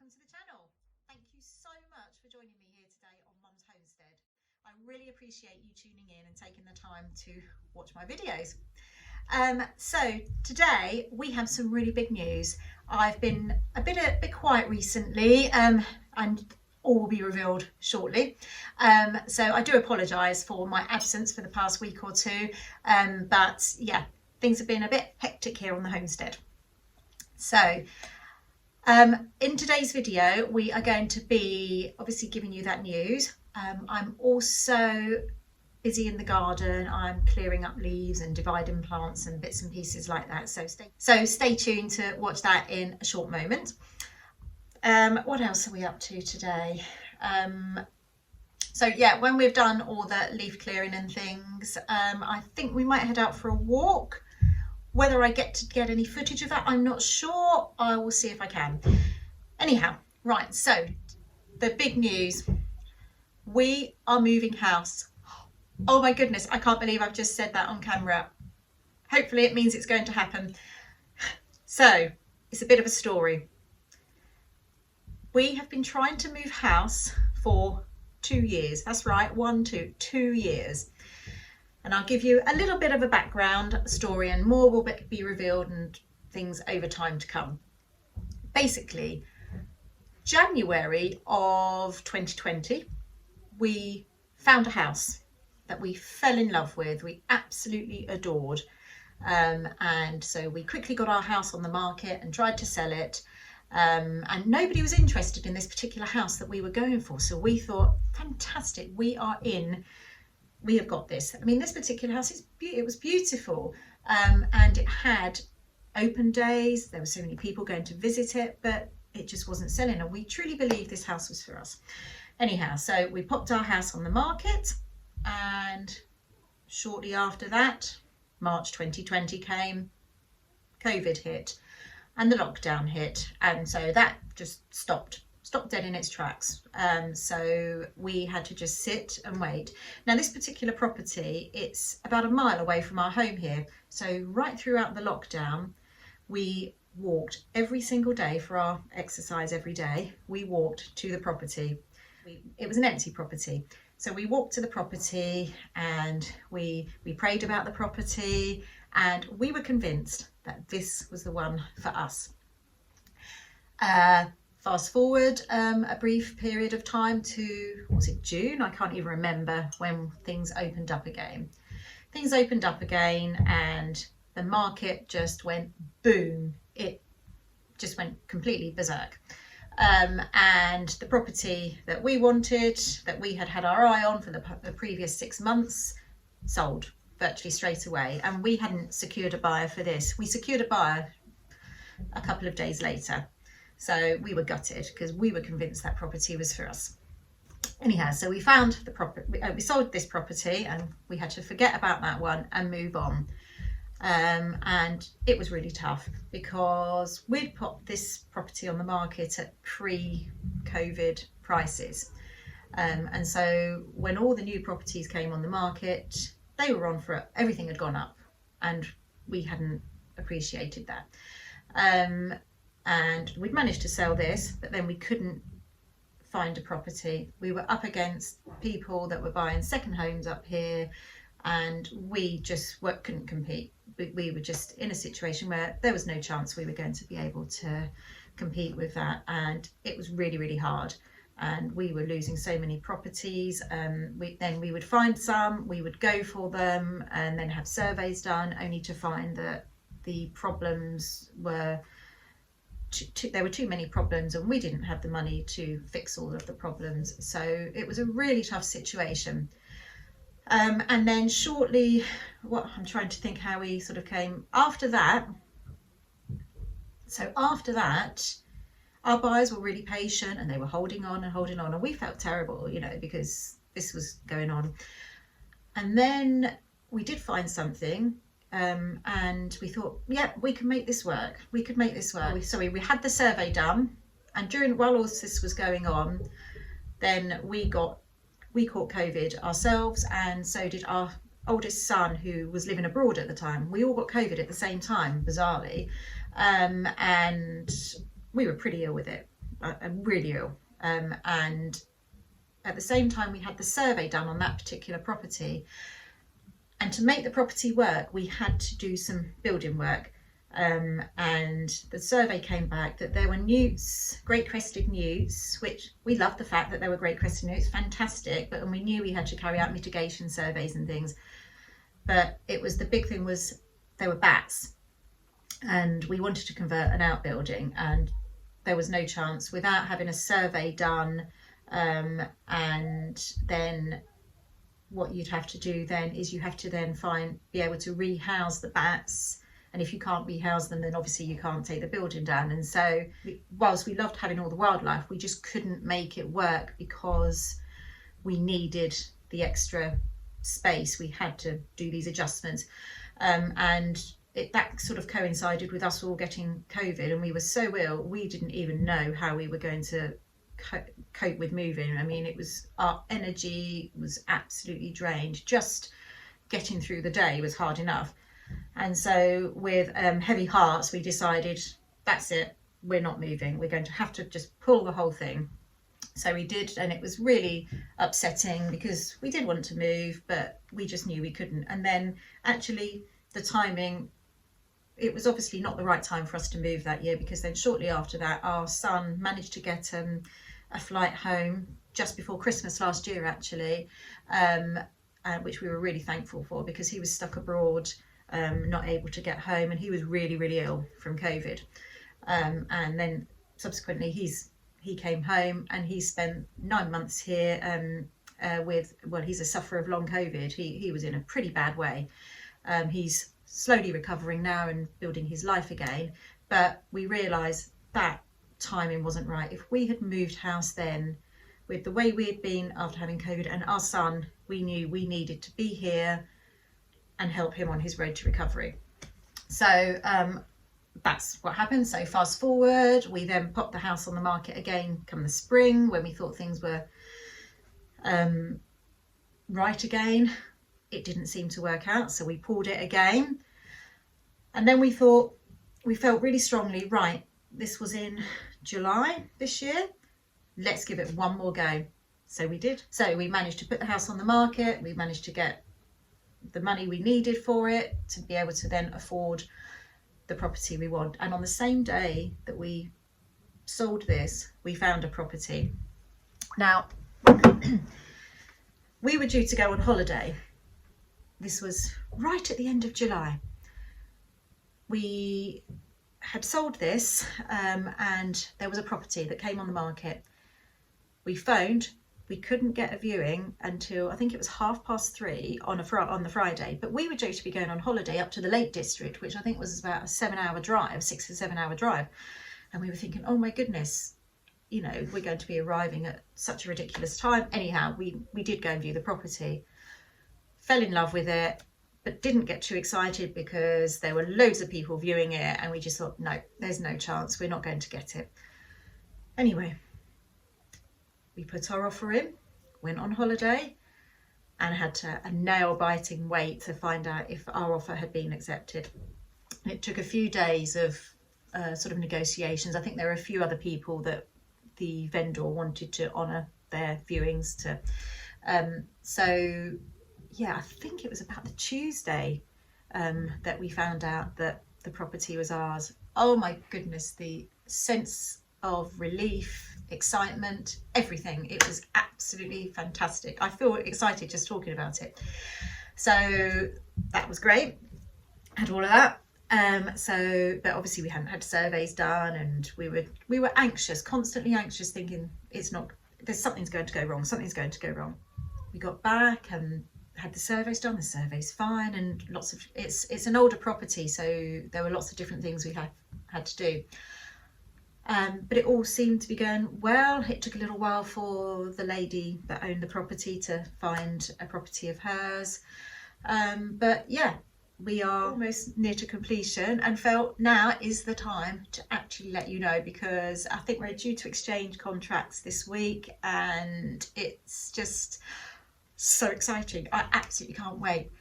welcome to the channel. Thank you so much for joining me here today on Mum's Homestead. I really appreciate you tuning in and taking the time to watch my videos. So today we have some really big news. I've been a bit quiet recently, and all will be revealed shortly. So I do apologise for my absence for the past week or two, but yeah, things have been a bit hectic here on the homestead. So in today's video, we are going to be obviously giving you that news. I'm also busy in the garden. I'm clearing up leaves and dividing plants and bits and pieces like that. So stay tuned to watch that in a short moment. What else are we up to today? So yeah, when we've done all the leaf clearing and things, I think we might head out for a walk. Whether I get any footage of that, I'm not sure. I will see if I can. Anyhow, right, so the big news. We are moving house. Oh my goodness, I can't believe I've just said that on camera. Hopefully it means it's going to happen. So, it's a bit of a story. We have been trying to move house for 2 years. That's right, 2 years. And I'll give you a little bit of a background story, and more will be revealed and things over time to come. Basically, January of 2020, we found a house that we fell in love with, we absolutely adored. And so we quickly got our house on the market and tried to sell it. And nobody was interested in this particular house that we were going for. So we thought, fantastic, we are in. We have got this. I mean, this particular house, it was beautiful, and it had open days. There were so many people going to visit it, but it just wasn't selling, and we truly believed this house was for us. Anyhow, so we popped our house on the market, and shortly after that, March 2020 came, COVID hit, and the lockdown hit, and so that just stopped dead in its tracks. So we had to just sit and wait. Now this particular property, it's about a mile away from our home here. So right throughout the lockdown, we walked every single day for our exercise every day. We walked to the property. It was an empty property. So we walked to the property and we prayed about the property, and we were convinced that this was the one for us. Fast forward a brief period of time to, was it June? I can't even remember when things opened up again. Things opened up again and the market just went boom. It just went completely berserk. And the property that we wanted, that we had our eye on for the previous 6 months, sold virtually straight away. And we hadn't secured a buyer for this. We secured a buyer a couple of days later. So we were gutted because we were convinced that property was for us. Anyhow, so we found the property, we sold this property, and we had to forget about that one and move on. And it was really tough because we'd put this property on the market at pre-COVID prices. And so when all the new properties came on the market, they were on for, everything had gone up, and we hadn't appreciated that. And we'd managed to sell this, but then we couldn't find a property. We were up against people that were buying second homes up here, and we just couldn't compete. We were just in a situation where there was no chance we were going to be able to compete with that, and it was really, really hard. And we were losing so many properties. Then we would find some, we would go for them, and then have surveys done, only to find that the problems were there were too many problems, and we didn't have the money to fix all of the problems. So it was a really tough situation. And then shortly, I'm trying to think how we sort of came after that. So after that, our buyers were really patient, and they were holding on, and we felt terrible, you know, because this was going on. And then we did find something. And we thought, yeah, we can make this work. We could make this work. We had the survey done, and while all this was going on, then we caught COVID ourselves, and so did our oldest son, who was living abroad at the time. We all got COVID at the same time, bizarrely, and we were pretty ill with it. really ill. And at the same time, we had the survey done on that particular property. And to make the property work, we had to do some building work. And the survey came back that there were newts, great crested newts, which we loved the fact that there were great crested newts, fantastic, but we knew we had to carry out mitigation surveys and things. But it was, the big thing was there were bats, and we wanted to convert an outbuilding, and there was no chance without having a survey done. And then what you'd have to do then is you have to then be able to rehouse the bats. And if you can't rehouse them, then obviously you can't take the building down. And so whilst we loved having all the wildlife, we just couldn't make it work because we needed the extra space. We had to do these adjustments. And that sort of coincided with us all getting COVID, and we were so ill, we didn't even know how we were going to cope with moving. I mean, our energy was absolutely drained. Just getting through the day was hard enough. And so with heavy hearts, we decided, that's it, we're not moving, we're going to have to just pull the whole thing. So we did, and it was really upsetting because we did want to move, but we just knew we couldn't. And then actually the timing, it was obviously not the right time for us to move that year, because then shortly after that our son managed to get a flight home just before Christmas last year actually, which we were really thankful for, because he was stuck abroad, not able to get home, and he was really, really ill from COVID. And then subsequently he came home, and he spent 9 months here he's a sufferer of long COVID. He was in a pretty bad way. He's slowly recovering now and building his life again, but we realised that timing wasn't right. If we had moved house then, with the way we had been after having COVID and our son, we knew we needed to be here and help him on his road to recovery. So that's what happened. So fast forward, we then popped the house on the market again come the spring, when we thought things were right again. It didn't seem to work out, so we pulled it again. And then we felt really strongly, right, this was in July this year, let's give it one more go. So we did. So we managed to put the house on the market, we managed to get the money we needed for it to be able to then afford the property we want. And on the same day that we sold this, we found a property. Now, we were due to go on holiday. This was right at the end of July. We had sold this, and there was a property that came on the market. We phoned. We couldn't get a viewing until I think it was 3:30 on the Friday, but we were due to be going on holiday up to the Lake District, which I think was about a 6 or 7 hour drive. And we were thinking, oh my goodness, you know, we're going to be arriving at such a ridiculous time. Anyhow, we did go and view the property, fell in love with it, but didn't get too excited because there were loads of people viewing it, and we just thought, no, there's no chance, we're not going to get it. Anyway, we put our offer in, went on holiday, and had a nail-biting wait to find out if our offer had been accepted. And it took a few days of sort of negotiations. I think there were a few other people that the vendor wanted to honour their viewings to. So yeah, I think it was about the Tuesday that we found out that the property was ours. Oh my goodness, the sense of relief, excitement, everything. It was absolutely fantastic. I feel excited just talking about it. So that was great. Had all of that. But obviously we hadn't had surveys done, and we were anxious, constantly anxious, thinking something's going to go wrong. Something's going to go wrong. We got back and had the surveys done. The survey's fine, and it's an older property, so there were lots of different things we had to do. But it all seemed to be going well. It took a little while for the lady that owned the property to find a property of hers. But yeah, we are almost near to completion, and felt now is the time to actually let you know, because I think we're due to exchange contracts this week, and it's just so exciting. I absolutely can't wait.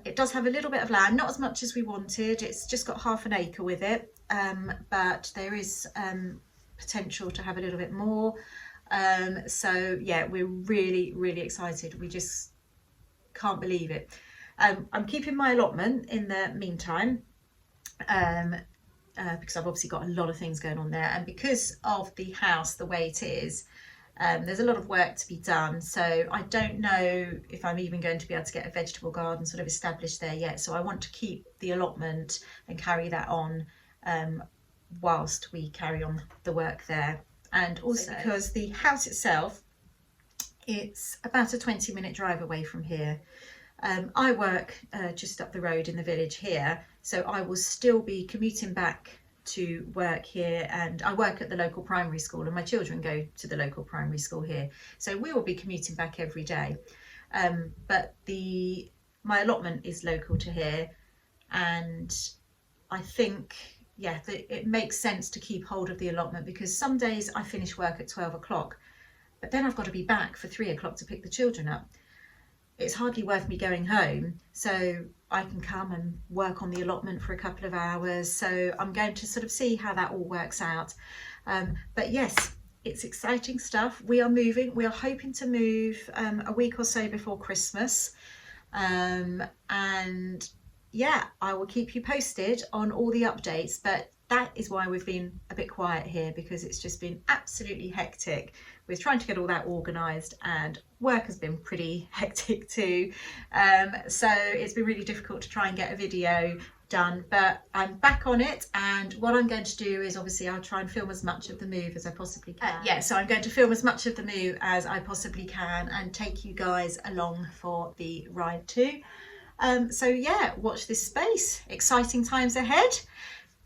It does have a little bit of land, not as much as we wanted. It's just got 1/2 acre with it. But there is potential to have a little bit more. So yeah, we're really excited. We just can't believe it. I'm keeping my allotment in the meantime, because I've obviously got a lot of things going on there, and because of the house the way it is, there's a lot of work to be done. So I don't know if I'm even going to be able to get a vegetable garden sort of established there yet. So I want to keep the allotment and carry that on whilst we carry on the work there. And also because the house itself, it's about a 20-minute drive away from here. I work just up the road in the village here, so I will still be commuting back to work here, and I work at the local primary school and my children go to the local primary school here, so we will be commuting back every day. But my allotment is local to here, and I think, yeah, it makes sense to keep hold of the allotment, because some days I finish work at 12 o'clock, but then I've got to be back for 3 o'clock to pick the children up. It's hardly worth me going home, so I can come and work on the allotment for a couple of hours. So I'm going to sort of see how that all works out. But yes, it's exciting stuff. We are moving. We are hoping to move a week or so before Christmas. And yeah, I will keep you posted on all the updates. But that is why we've been a bit quiet here, because it's just been absolutely hectic with trying to get all that organised, and work has been pretty hectic too. So it's been really difficult to try and get a video done, but I'm back on it, and what I'm going to do is, obviously, I'll try and film as much of the move as I possibly can. Yeah, so I'm going to film as much of the move as I possibly can and take you guys along for the ride too. So yeah, watch this space. Exciting times ahead.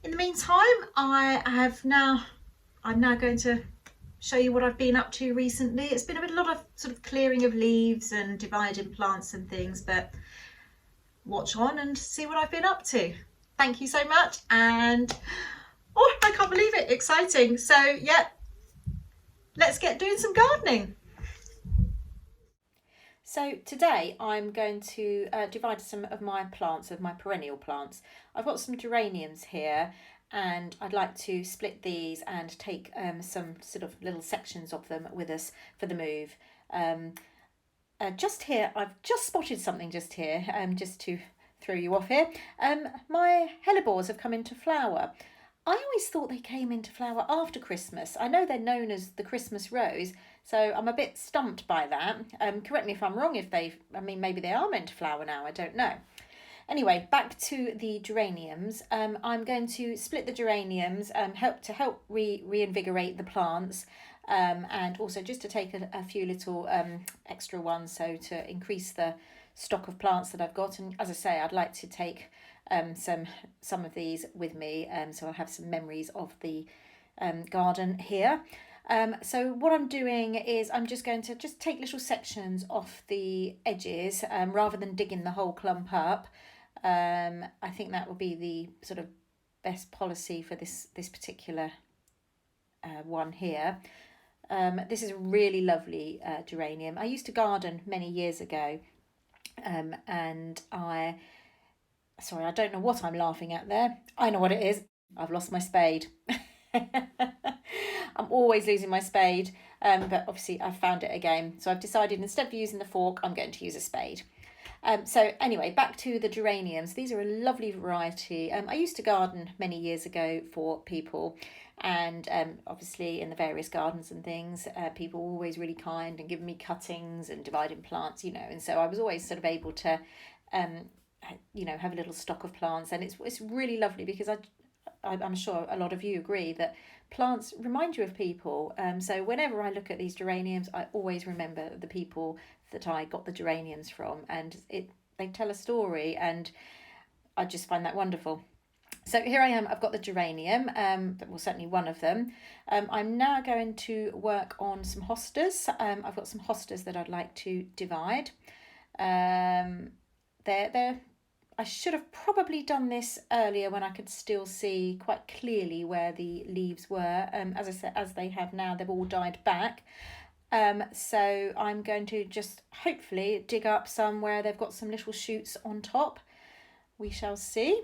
In the meantime, I'm now going to show you what I've been up to recently. It's been a lot of sort of clearing of leaves and dividing plants and things, but watch on and see what I've been up to. Thank you so much, and oh, I can't believe it, exciting. So yeah, let's get doing some gardening. So today I'm going to divide some of my plants, of my perennial plants. I've got some geraniums here, and I'd like to split these and take some sort of little sections of them with us for the move. Just here, I've just spotted something just here, just to throw you off here. My hellebores have come into flower. I always thought they came into flower after Christmas. I know they're known as the Christmas rose, so I'm a bit stumped by that. Correct me if I'm wrong, maybe they are meant to flower now, I don't know. Anyway, back to the geraniums. I'm going to split the geraniums, help reinvigorate the plants, and also just to take a few little extra ones, so to increase the stock of plants that I've got. And as I say, I'd like to take some of these with me, so I'll have some memories of the garden here. So what I'm doing is I'm just going to take little sections off the edges, rather than digging the whole clump up. I think that would be the sort of best policy for this particular one here. This is a really lovely geranium. I used to garden many years ago, and sorry, I don't know what I'm laughing at there. I know what it is. I've lost my spade. I'm always losing my spade, but obviously I've found it again. So I've decided, instead of using the fork, I'm going to use a spade. So anyway, back to the geraniums. These are a lovely variety. I used to garden many years ago for people, and obviously in the various gardens and things, people were always really kind and giving me cuttings and dividing plants, and so I was always sort of able to have a little stock of plants. And it's really lovely, because I'm sure a lot of you agree that plants remind you of people. So whenever I look at these geraniums, I always remember the people that I got the geraniums from, and they tell a story, and I just find that wonderful. So here I am, I've got the geranium, well, certainly one of them. I'm now going to work on some hostas. I've got some hostas that I'd like to divide. I should have probably done this earlier, when I could still see quite clearly where the leaves were. As I said, as they have now, they've all died back. So I'm going to just hopefully dig up some where they've got some little shoots on top. We shall see.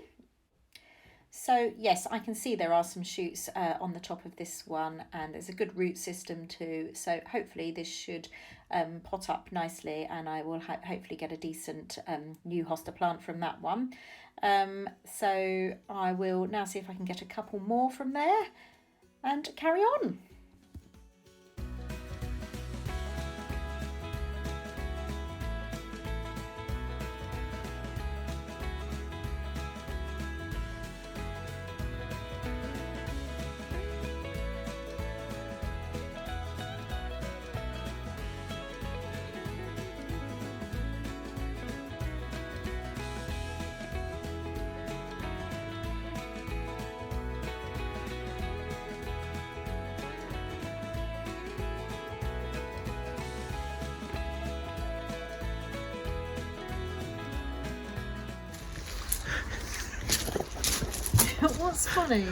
So yes, I can see there are some shoots on the top of this one, and there's a good root system too. So hopefully this should pot up nicely, and I will hopefully get a decent new hosta plant from that one. So I will now see if I can get a couple more from there and carry on. What's funny?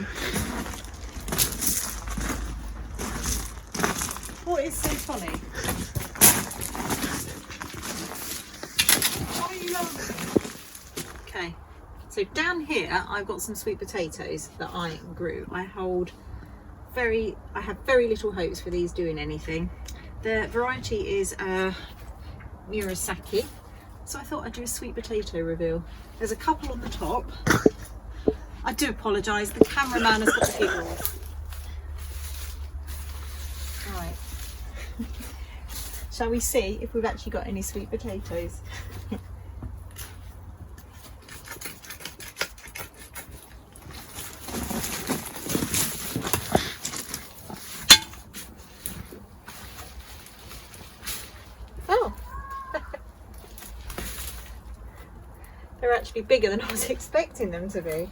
What is so funny? Why are you laughing? Okay, so down here I've got some sweet potatoes that I grew. I have very little hopes for these doing anything. The variety is Murasaki, so I thought I'd do a sweet potato reveal. There's a couple on the top. I do apologise, the cameraman has got the giggles. Right. Shall we see if we've actually got any sweet potatoes? Oh! They're actually bigger than I was expecting them to be.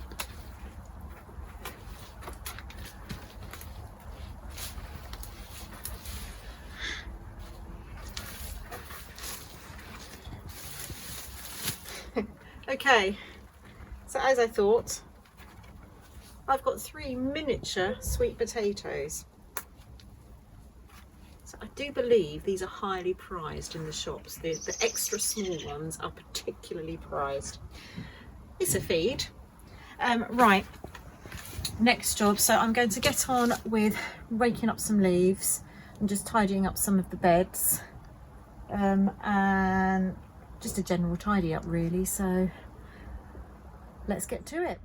Okay, so as I thought, I've got 3 miniature sweet potatoes. So I do believe these are highly prized in the shops. The extra small ones are particularly prized. It's a feed. Right, next job. So I'm going to get on with raking up some leaves and just tidying up some of the beds. And just a general tidy up really, so let's get to it.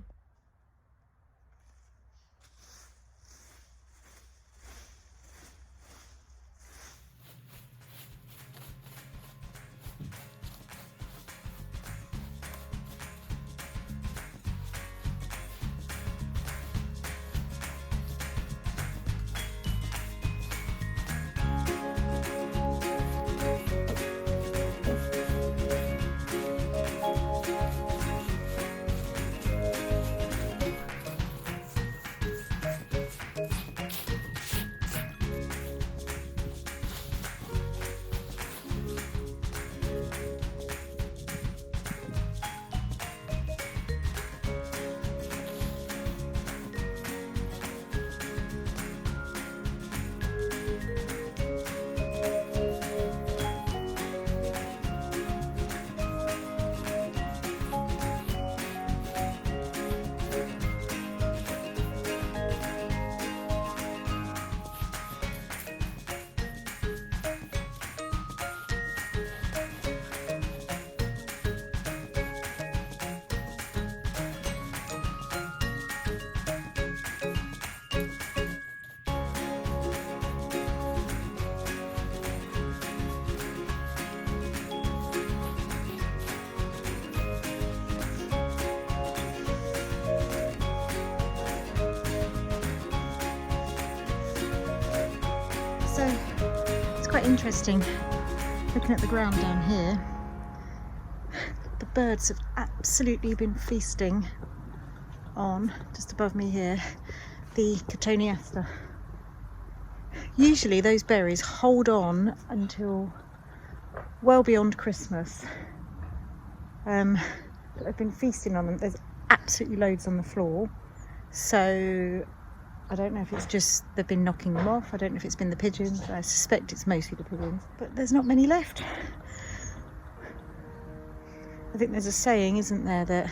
So it's quite interesting looking at the ground down here. The birds have absolutely been feasting on, just above me here, the Cotoneaster. Usually those berries hold on until well beyond Christmas. But they've been feasting on them. There's absolutely loads on the floor. So I don't know if it's just they've been knocking them off. I don't know if it's been the pigeons. I suspect it's mostly the pigeons. But there's not many left. I think there's a saying, isn't there, that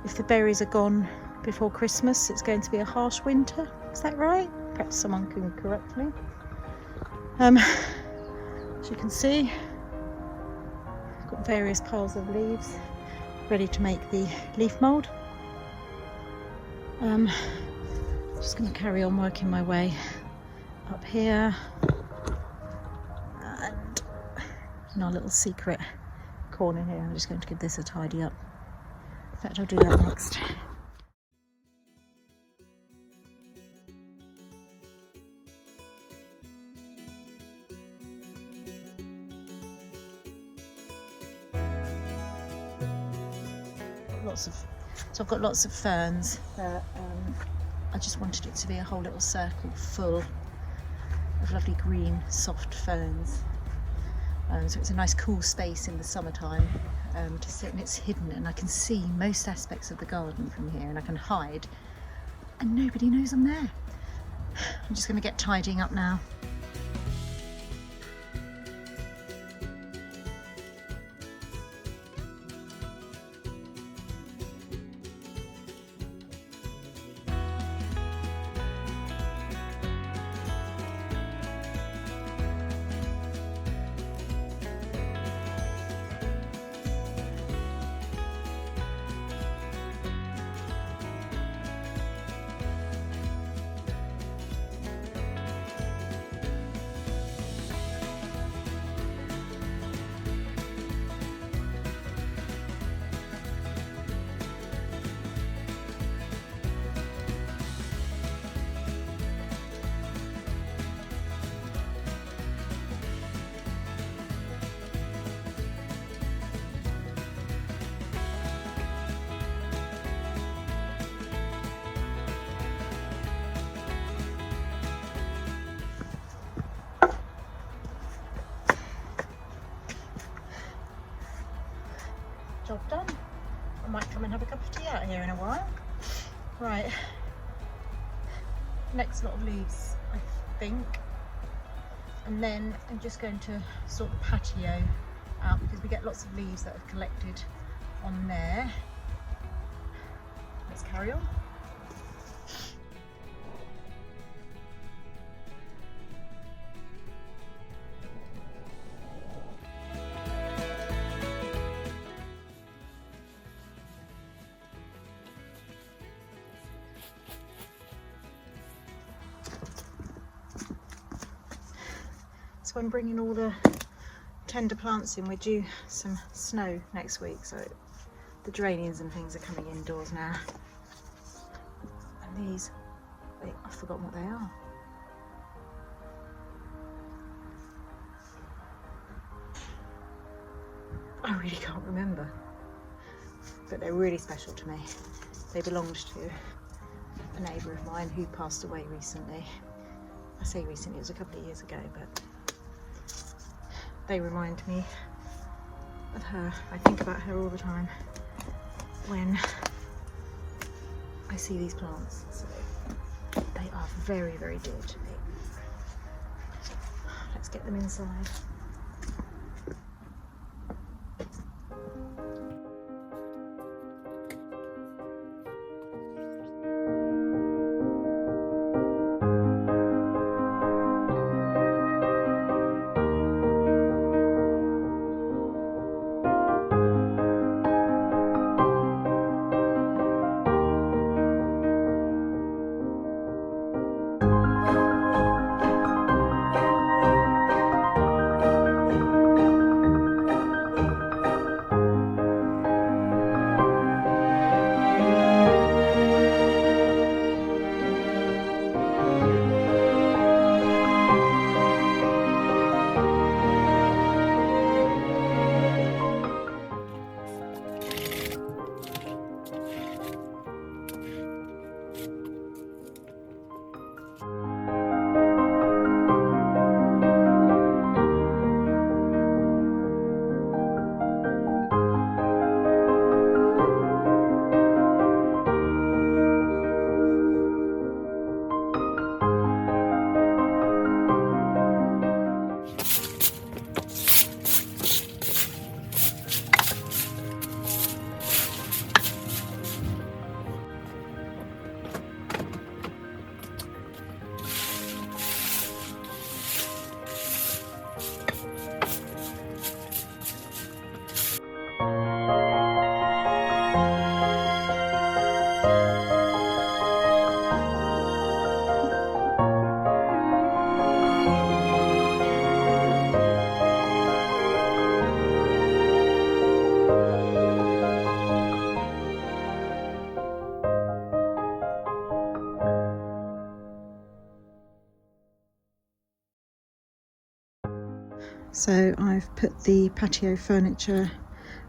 if the berries are gone before Christmas it's going to be a harsh winter. Is that right? Perhaps someone can correct me. As you can see, I've got various piles of leaves ready to make the leaf mould. Just going to carry on working my way up here, and in our little secret corner here I'm just going to give this a tidy up. In fact, I'll do that next. So I've got lots of ferns that I just wanted it to be a whole little circle full of lovely green soft ferns. So it's a nice cool space in the summertime to sit, and it's hidden and I can see most aspects of the garden from here, and I can hide and nobody knows I'm there. I'm just going to get tidying up now. Job done. I might come and have a cup of tea out here in a while. Right, next lot of leaves I think, and then I'm just going to sort the patio out because we get lots of leaves that have collected on there. Let's carry on. So I'm bringing all the tender plants in. We're due some snow next week, so the geraniums and things are coming indoors now. And these, I've forgotten what they are. I really can't remember, but they're really special to me. They belonged to a neighbour of mine who passed away recently. I say recently, it was a couple of years ago, but they remind me of her. I think about her all the time when I see these plants, so they are very, very dear to me. Let's get them inside. So I've put the patio furniture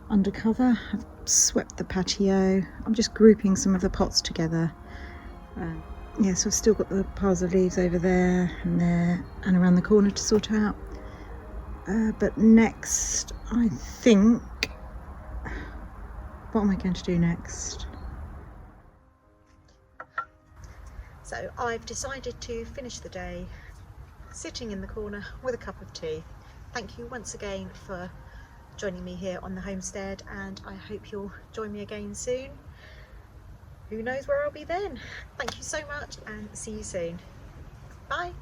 under cover. I've swept the patio. I'm just grouping some of the pots together. Yeah, so I've still got the piles of leaves over there and around the corner to sort out. But next, I think, what am I going to do next? So I've decided to finish the day sitting in the corner with a cup of tea. Thank you once again for joining me here on the homestead, and I hope you'll join me again soon. Who knows where I'll be then? Thank you so much and see you soon. Bye.